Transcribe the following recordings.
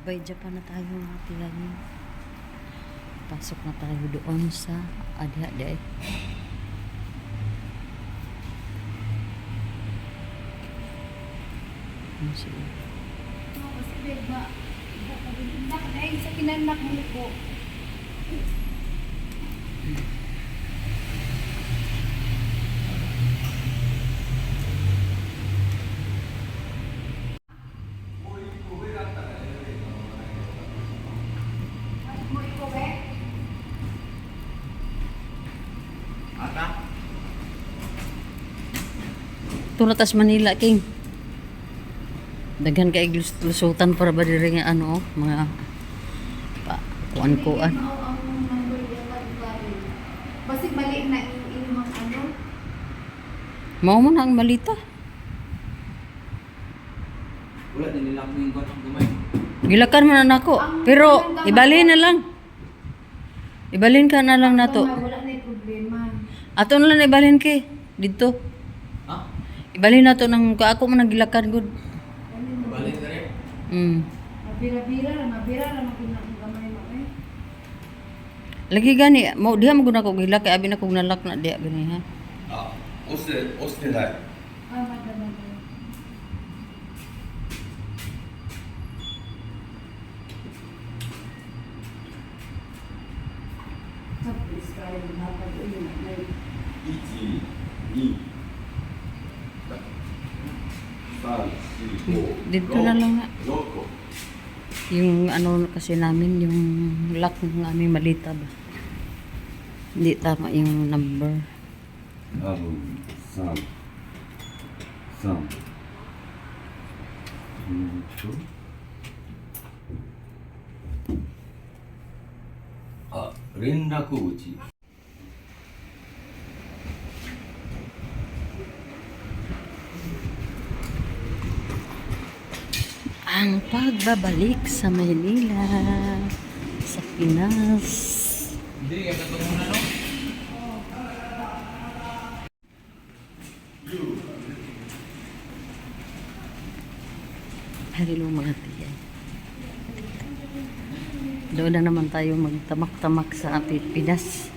Goodbye Japan na tayo mga tiyahin. Pasok na tayo doon sa Adi-Adi. Ano siya? Kasi beba, dahil sa kinanak mo po. Tulatas Manila king. Daghan kay lusutan para ba diri nga ano mga kuan-kuan. Basi mali na imong ano. Mao mo na ang malita. Wala din nila akong ang gamay. Gilakan man nako, pero ibalhin na lang. Ibalhin ka na lang nato. Wala na problema. Ato na lang ibalhin kay dito. Ha? Ibalhin nato nang ako man nagilakan gud. Balik ka rin. Mabira-bira lang magina ang gamay mo eh. Lagi gani mo diha mo gud ako gilak kay abi na kog nalak na diha gani ha. あ、押してない。 Madama. Subscribe na pag-uwi na. 1、2、3、4、Dito na lang nga. 6個。 Yung ano kasi namin yung lock ng aming malita ba. Hindi tama yung number. 多分3、3。あ、連絡口。 Ang pagbabalik sa Maynila, sa Pinas. Hindi, kaya ito muna, no? Hello mga tiyan. Doon na naman tayo magtamak-tamak sa Pinas.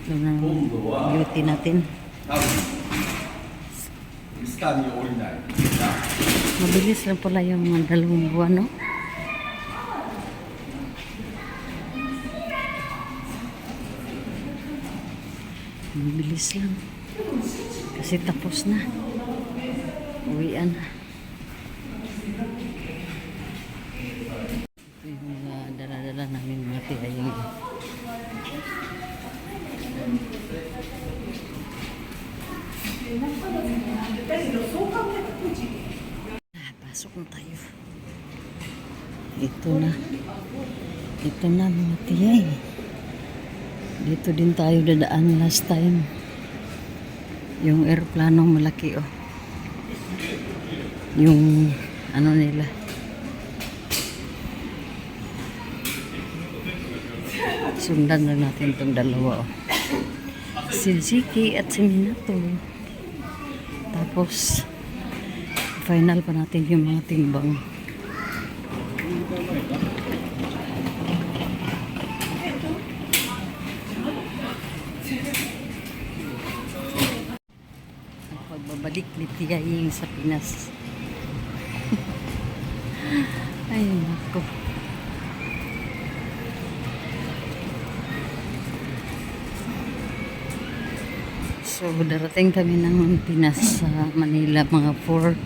Doon na naman beauty natin. 多分下に降りない。 Mabilis lang pala yung mga 2 buwan, no? Mabilis lang. Kasi tapos na. Uwian na. Ito yung mga dala-dala namin mga tiyayang. Pasok na tayo. Ito na. Ito na mga tiyay. Dito din tayo dadaan last time. Yung aeroplanong malaki oh. Yung ano nila. Sundan na natin itong dalawa oh. Si Ziki at si Minato. Tapos final pa natin yung mga timbang. Ang pagbabalik ni Tiyaying sa Pinas. Ay, nako. So, darating kami ng Pinas sa Manila mga 4:35.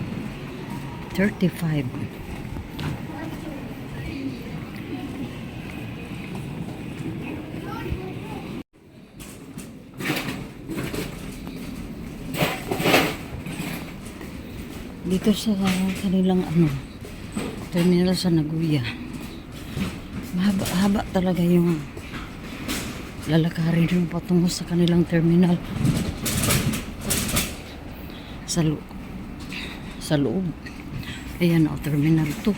Dito sa kanilang ano, terminal sa Nagoya. Mahaba-haba talaga yung lalakarin yung patungo sa kanilang terminal. Sa loob. Ayan o, terminal 2.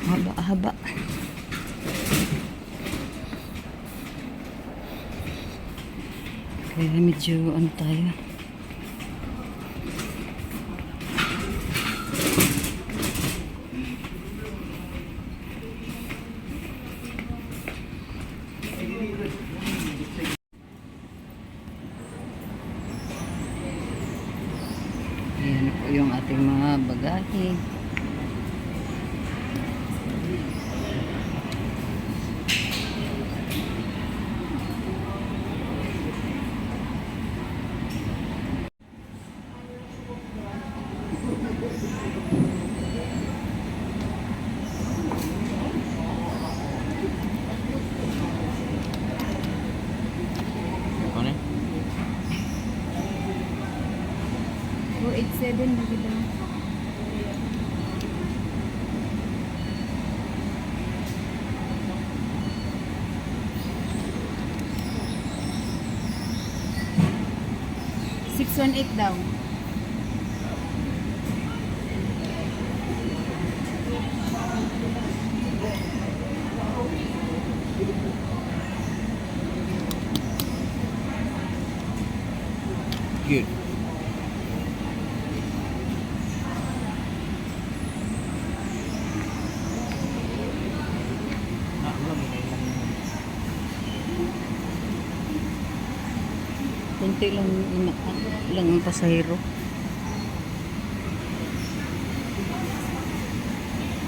Haba-haba. Kaya medyo ano tayo. bagahe. Ano? 287 lagi daw. $618 daw. Good. Kunti lang, lang ang pasahero.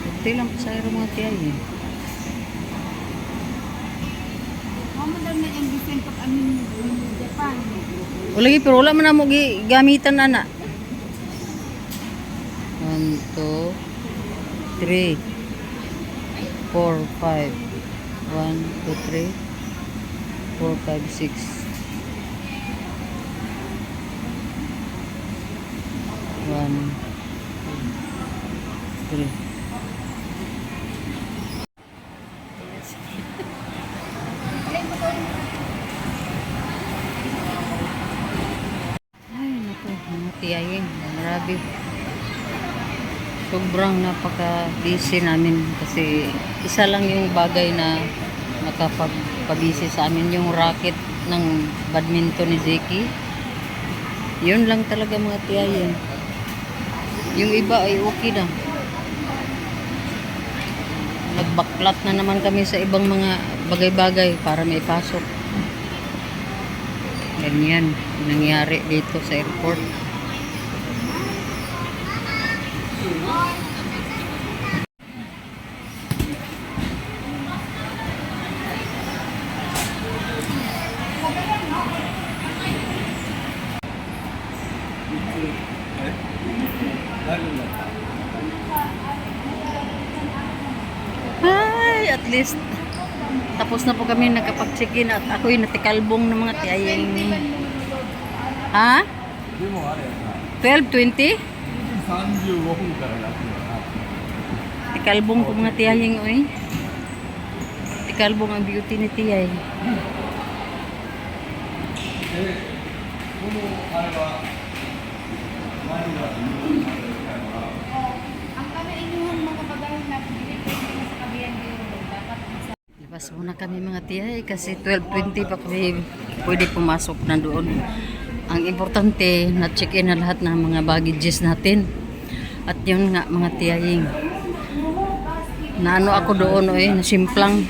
Kunti lang pasahero mga tiyay. Mama daw na yung different pag amin Japan. O lagi, pero wala man na mo gamitan na. 1, 2, 3, 4, 5. 1, 2, 3, 4, 5, 6. 1, 2, 3. Ay, naku, mga tiyayin. Grabe. Sobrang napaka-busy namin kasi isa lang yung bagay na nakapag-busy sa amin, yung racket ng badminton ni Zeki. Yun lang talaga mga tiyayin. Yung iba ay okay na. Nagbaklat na naman kami sa ibang mga bagay-bagay para may pasok. Ganyan nangyari dito sa airport. Ay, at least tapos na po kami nakapag-check-in at ako'y natikalbong ng mga tiyayeng. Ha? でもあれやな。 12:20? 35分からやってるな。 Tikalbong ko mga tiyayeng, oy. Tikalbong ang beauty ni tiyay. で、このあれはマニラというのが Ang kami inyong mga bagay na pinili ko sa kabiyan dito dapat isa. Labas muna kami mga tiyay kasi 12:20 pa kami pwede pumasok na doon. Ang importante na check-in na lahat ng mga baggages natin. At yun nga mga tiyaying. Naano ako doon oy, nasimplang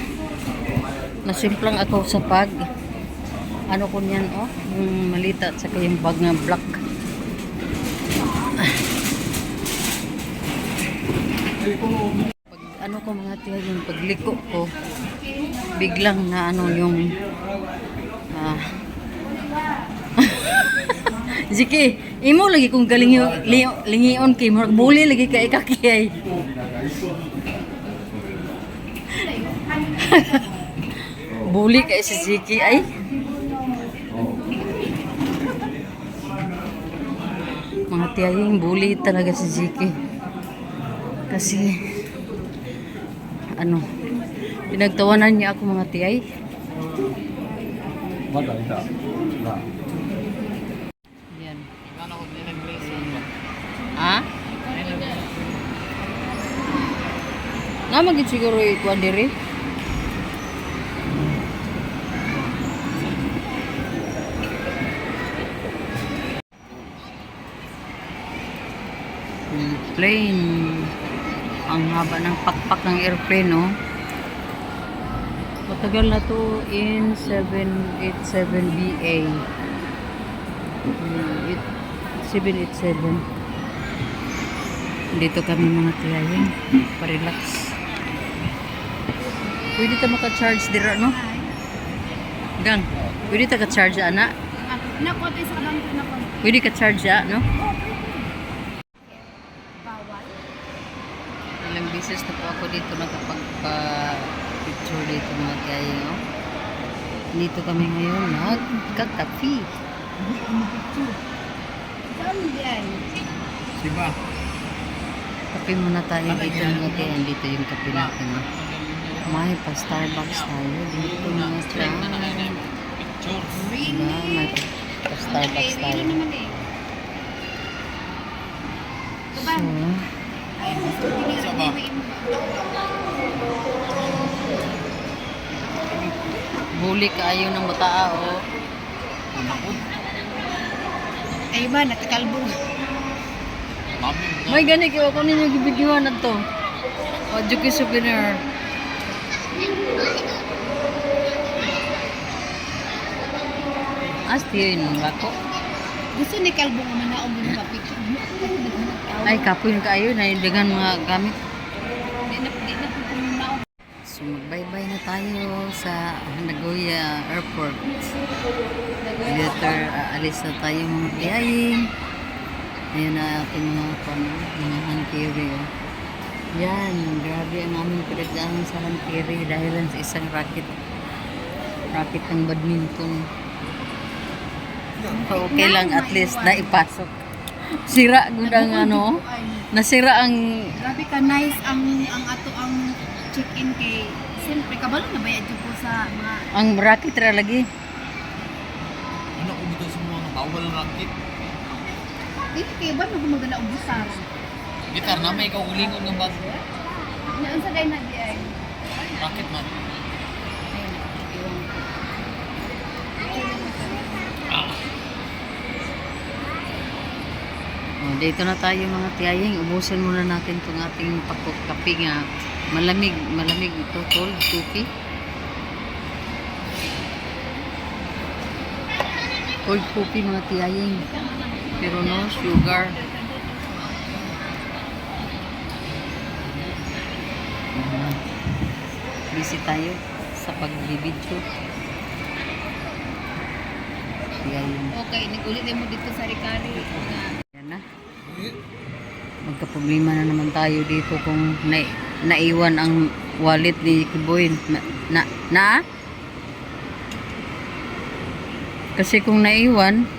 ako sa pag ano ko niyan oh, yung malita at saka yung bag na black. Pag ano ko mga tiyaying, pagliko ko biglang na ano yung Ziki, imo lagi kung galing lingion kay murag buli lagi ka ikakiyay. Buli kay si Ziki ay. Mga tiyaying buli talaga si Ziki. Kasi ano, pinagtawanan niya ako mga tiyay. まだいた。な。 Yan. Ha? Nga magiging siguro ikuan diri. Plane. Ang haba ng pakpak ng airplane, no? Matagal na to in 787BA. 787. Dito kami mga tiyayin. Pa-relax. Pwede ta maka-charge dira, no? Gang, pwede ta ka-charge, ana? Nakote sa bangko na ko. Pwede ka-charge, no? Bawal. Ilang beses na po ako dito nakapagpa-picture dito mga tiyayin, no? Dito kami ngayon nagkakapi. Saan diyan? Siba. Kape muna tayo dito mga tiyayin. Dito yung kape natin, no? May pa-Starbucks tayo. Dito mga tiyayin. Diba? May pa-Starbucks tayo. Really naman eh. So, Ay, gusto ko buli kaayo ng bataa, oh. Ay ba, natakalbo. May gani kayo ako ninyo gibidyohan na to. Wadyo kayo souvenir. Asti yun bako. Gusto ni kalbo nga manaog mo ba picture mo? Ay, kapoy kaayo na yung dagan mga gamit. Di na po manaog. So, magbay-bye na tayo sa Nagoya Airport. Later, aalis na tayo mga tiyayin. Ayan na ating mga hantiri. Oh. Yan, grabe ang aming pinagdaanan sa hantiri dahil lang sa isang racket ng badminton. So, okay lang, at least naipasok. Sira gudang ano, nasira ang Grabe ka nice ang ato ang check-in kay siyempre kabalo na bayad jud ko sa mga racket ra lagi. Ano kung dito sa mga bawal racket? dili kay ba no gumagana og busar. Gitar na may kaulingon ng bag. Naan sa day na di ay. Racket man. Oh, dito na tayo mga tiyaying. Ubusin muna natin itong ating kape nga. Malamig ito. Cold coffee. Cold coffee mga tiyaying. Pero no sugar. Busy tayo sa pagbibidyo. Tiyaying. Okay, nigulit din mo dito sa Ricari. Yan na. Magka-problema na naman tayo dito kung naiwan ang wallet ni Kiboy. Kasi kung naiwan,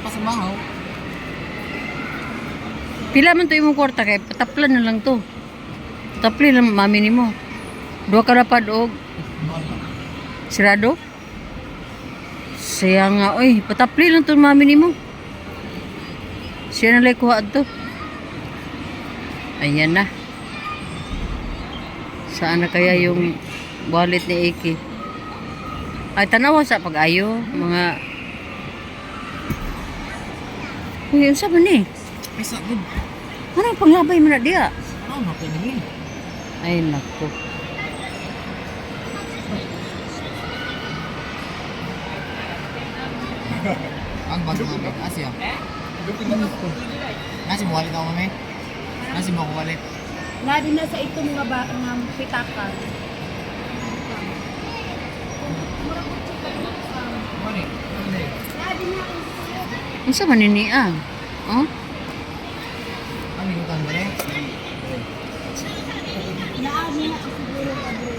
Pasamahaw. pila man to imong kwarta kay pataplan na lang to. Patapli lang mami nimo. Duha ka rapad og sirado. Siya nga, oy, patapli lang to mami nimo. Siya na lang kuha to. Ayan na. Saan na kaya yung wallet ni Iki? Ay, tanawa sa pag-ayo. Mga... Uy, yun sa ba ni? Ay, sa good. Ano panglabay mo na diya? Ano na pinili? Ay, naku. Ang bago nga may Asya. Nasi mo walit ako mami? Nasi mo ako walit? Ladi na sa itong mga nga pitaka. Mani? Ladi na Ano sa maniniang? Oh? Ano yung utang ba rin? laadi na siguro ka bro.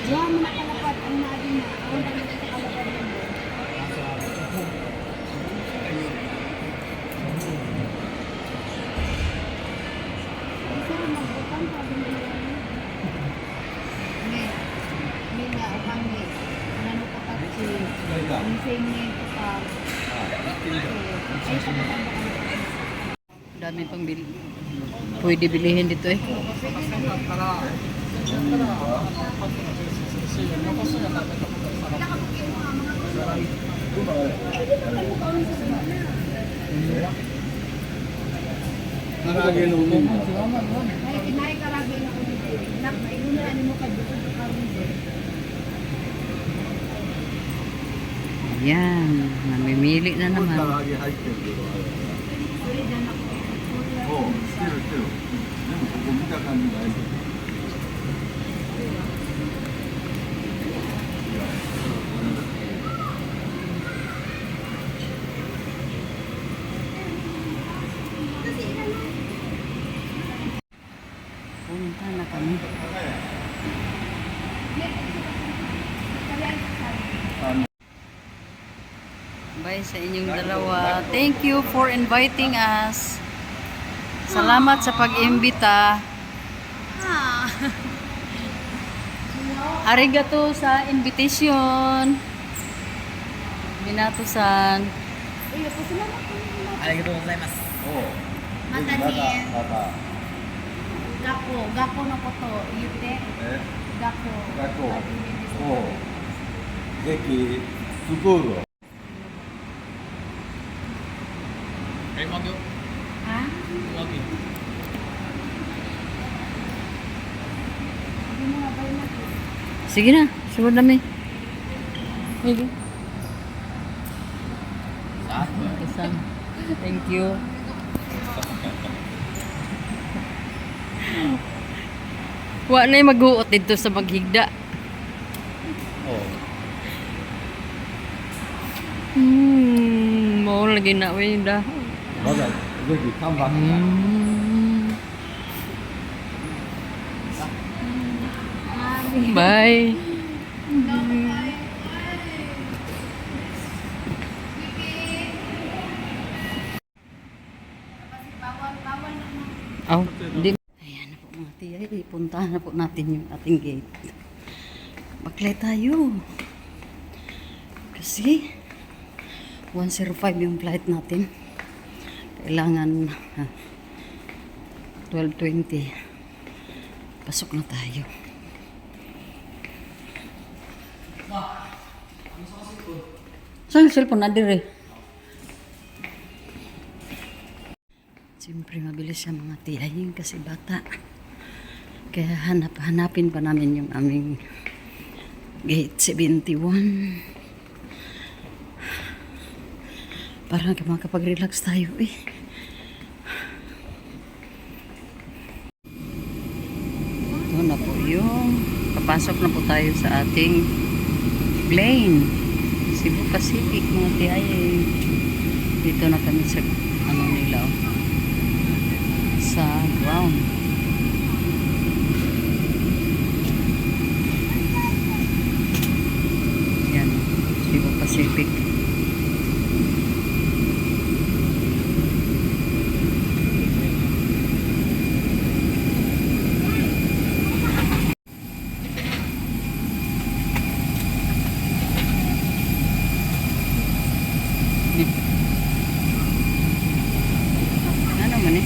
Diyan mo nakalapat ang ladi na. Ang ladi na nakalapat mo. Dami pang pwede bilihin dito eh. Nalagay na umum. Yan, namimili na ここか naman. ら揚げ入ってるけど、あれ。それじゃなくて、こうやっておう、してるしてる。でもここ見た感じないけど。Punta na kami. Bye sa inyong dalawa. Thank you for inviting us. Salamat sa pag-imbita. Arigato sa invitation. Minato-san. え、こちらの国のありがとうございます。おう。またねまた。学校のことを言って、え、学校。学校。初めておう。ぜひ、スクールを。 Eh, wag yun. Ha? Wag yun. Hindi mo nga ba yun natin? Sige na, sunod namin. Sige. Isang. Thank you. Wa na mag-uot dito sa maghigda. おう。 Mau lagi nak weh dah. まだ、ぜひ、看板が。 Bye. Bawal naman. Oh, di. Ayan na po mga tiya. Ipuntahan na po natin yung ating gate. Baklay tayo. Kasi 105 yung flight natin. Kailangan 12:20. Pasok na tayo. Saan yung cellphone na dire? Siyempre mabilis siya mga tiyahin kasi bata. Kaya hanapin pa namin yung aming gate 71. Para makapag-relax tayo eh. Ito na po yung papasok na po tayo sa ating plane. Cebu Pacific mga tiyahin. Dito na kami sa ano nila oh. Sa ground. Yan, Cebu Pacific. Ano man eh?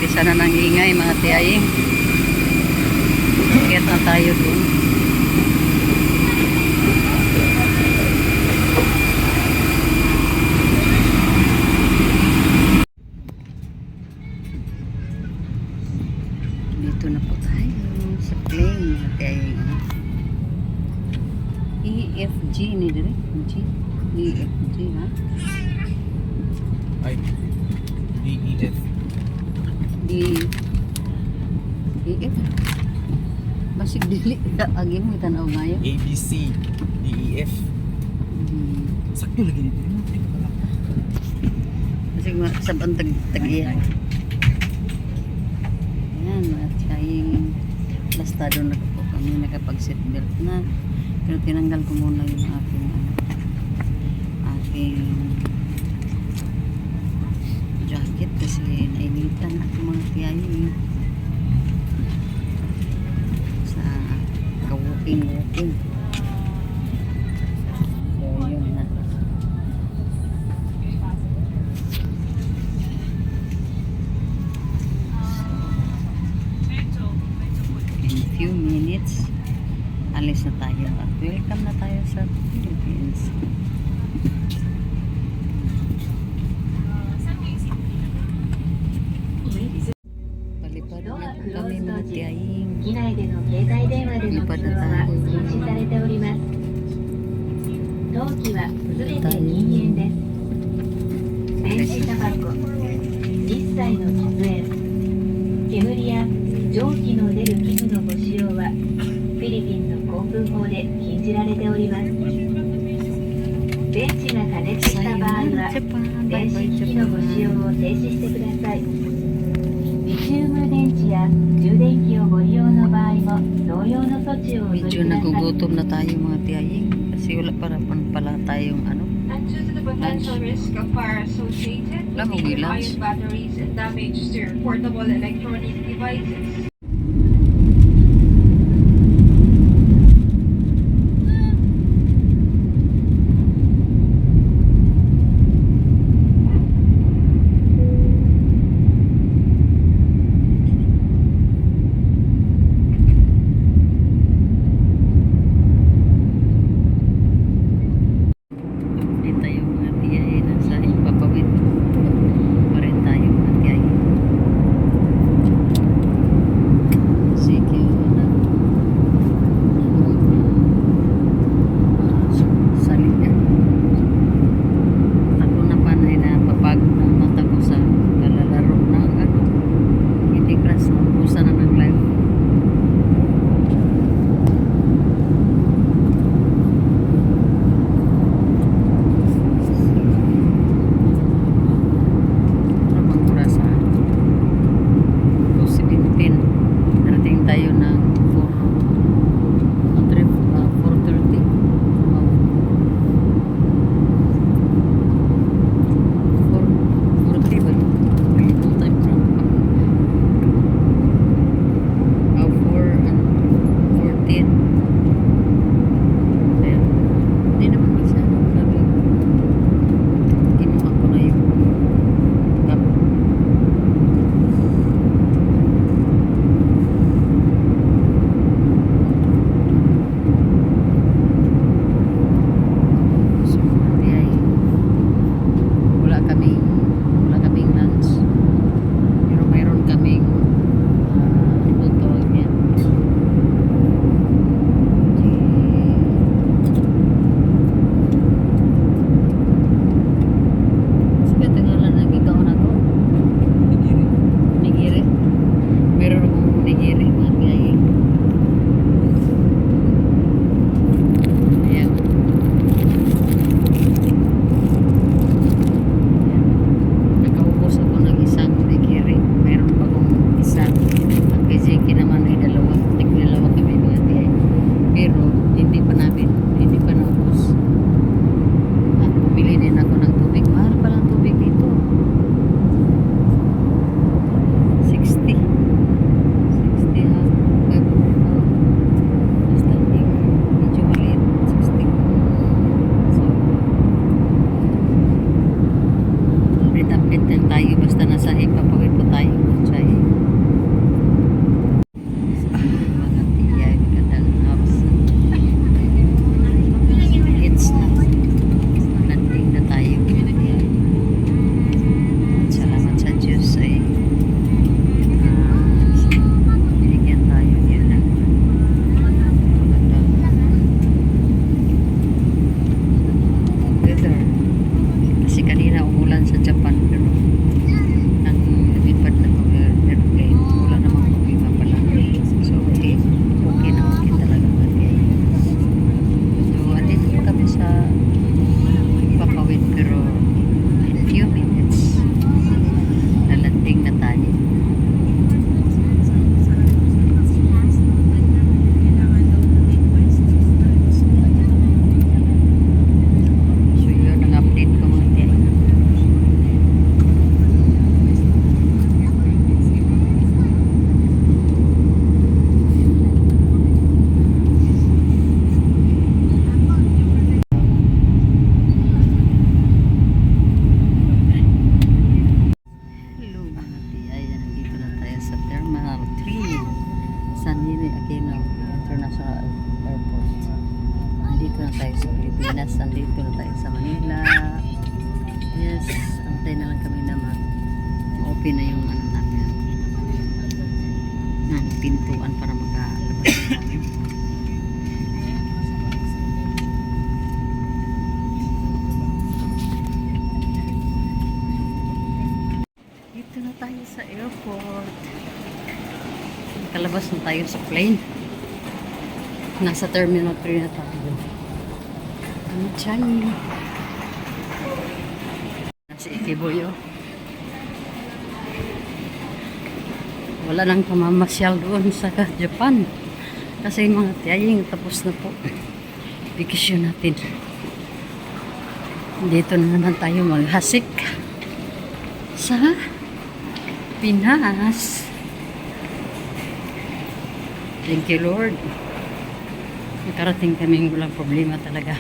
Umpisa na ng ingay mga tiyaying. Get na tayo doon. Dito na po tayo sa plane mga tiyaying. EFG ni dire. EFG ha. Ay, DEF. EF. Basig dili agi mo tanaw ngayon. ABC, DEF. Sakto lagi dito. Basig sabang tag-iya. Yan, at sayang bastado na po kami nakapag-seatbelt na. Pero tinanggal ko muna yung aking jacket kasi nainitan ako mga tiyayin sa ka-walking. So yun na. few minutes, alis na tayo at welcome na tayo sa Philippines. Palipad na po kami mga tiyahing. 機内での携帯電話での通話は禁止されております。当機はすべて禁煙です。電子タバコ、一切の喫煙、煙や蒸気の出る器具のご使用はフィリピンの航空法で禁じられております。電池が過熱した場合は電子機器のご使用を停止してください。リチウム電池や充電器をご利用の場合も同様の措置をお取り Medyo ください。 nagugutom na tayo mga tiyahing kasi wala pala tayong ano. And due to the potential risk of fire associated with Lamang lithium-ion lunch. batteries and damage to your portable electronic devices. Hindi tayo mga tiyahin nasa ipapawid pa rin tayo mga tiyahin. Sige, salita. Ako na panay na papagod ng mata ko sa kalalaro ng ano. Hindi class na ubusan na ng live. Namang orasan. 2:17. Narating tayo ng 4:30. Wow. 4:40 ba? Kalimutan ko na. 4:14. Kaya, hindi naman masyado. Grabe. Kinuha ko na yung cup. So, hindi ay wala kaming lunch. Pero mayroon kaming ano tawag niya? Sige, tagalan na ikaw na to. Nigiri. Nigiri. Meron akong nigiri mga tiyahing. Ayan. Nakaubos ako ng isang nigiri. Meron pa akong isa. Ang kay Zeki naman ay dalawa. Tig-dalawa kami mga tiyahing. Pero hindi pa naubos. At bumili din ako ng tubig. Mahal pala ang tubig dito. 60. 60 ha. Basta yung medyo maliit. 60. So, update lang tayo. Basta nasa ipapawid po tayo. Chay. Mga tiyay, magandang house. It's na. Landing na tayo. Salamat sa Diyos ay binigyan tayo niya ng magandang weather. Kasi kanina umulan sa Japan pero ang lumipad na itong airplane wala namang problema pala. So okay na okay talaga mga. So andito pa kami sa Papawid pero in few minutes nalanding na tayo. So yun ang update ko mga tiyan. Hello mga tiyan, nandito na tayo sa Terminal 3 San Miguel Aquino Nandito na tayo sa Pilipinas. Nandito na tayo sa Manila. Yes, antay na lang kami na ma-open na yung ano namin. Pintuan para makalabas na kami. Dito na tayo sa airport. Nakalabas na tayo sa plane. Nasa Terminal 3 na tayo. Ano dyan? Si Ikiboyo. Wala nang pamamasyal doon sa Japan. Kasi mga tiyaying tapos na po. Vacation natin. Dito na naman tayo maghasik sa Pinas. Thank you, Lord. Nakarating kaming walang problema talaga.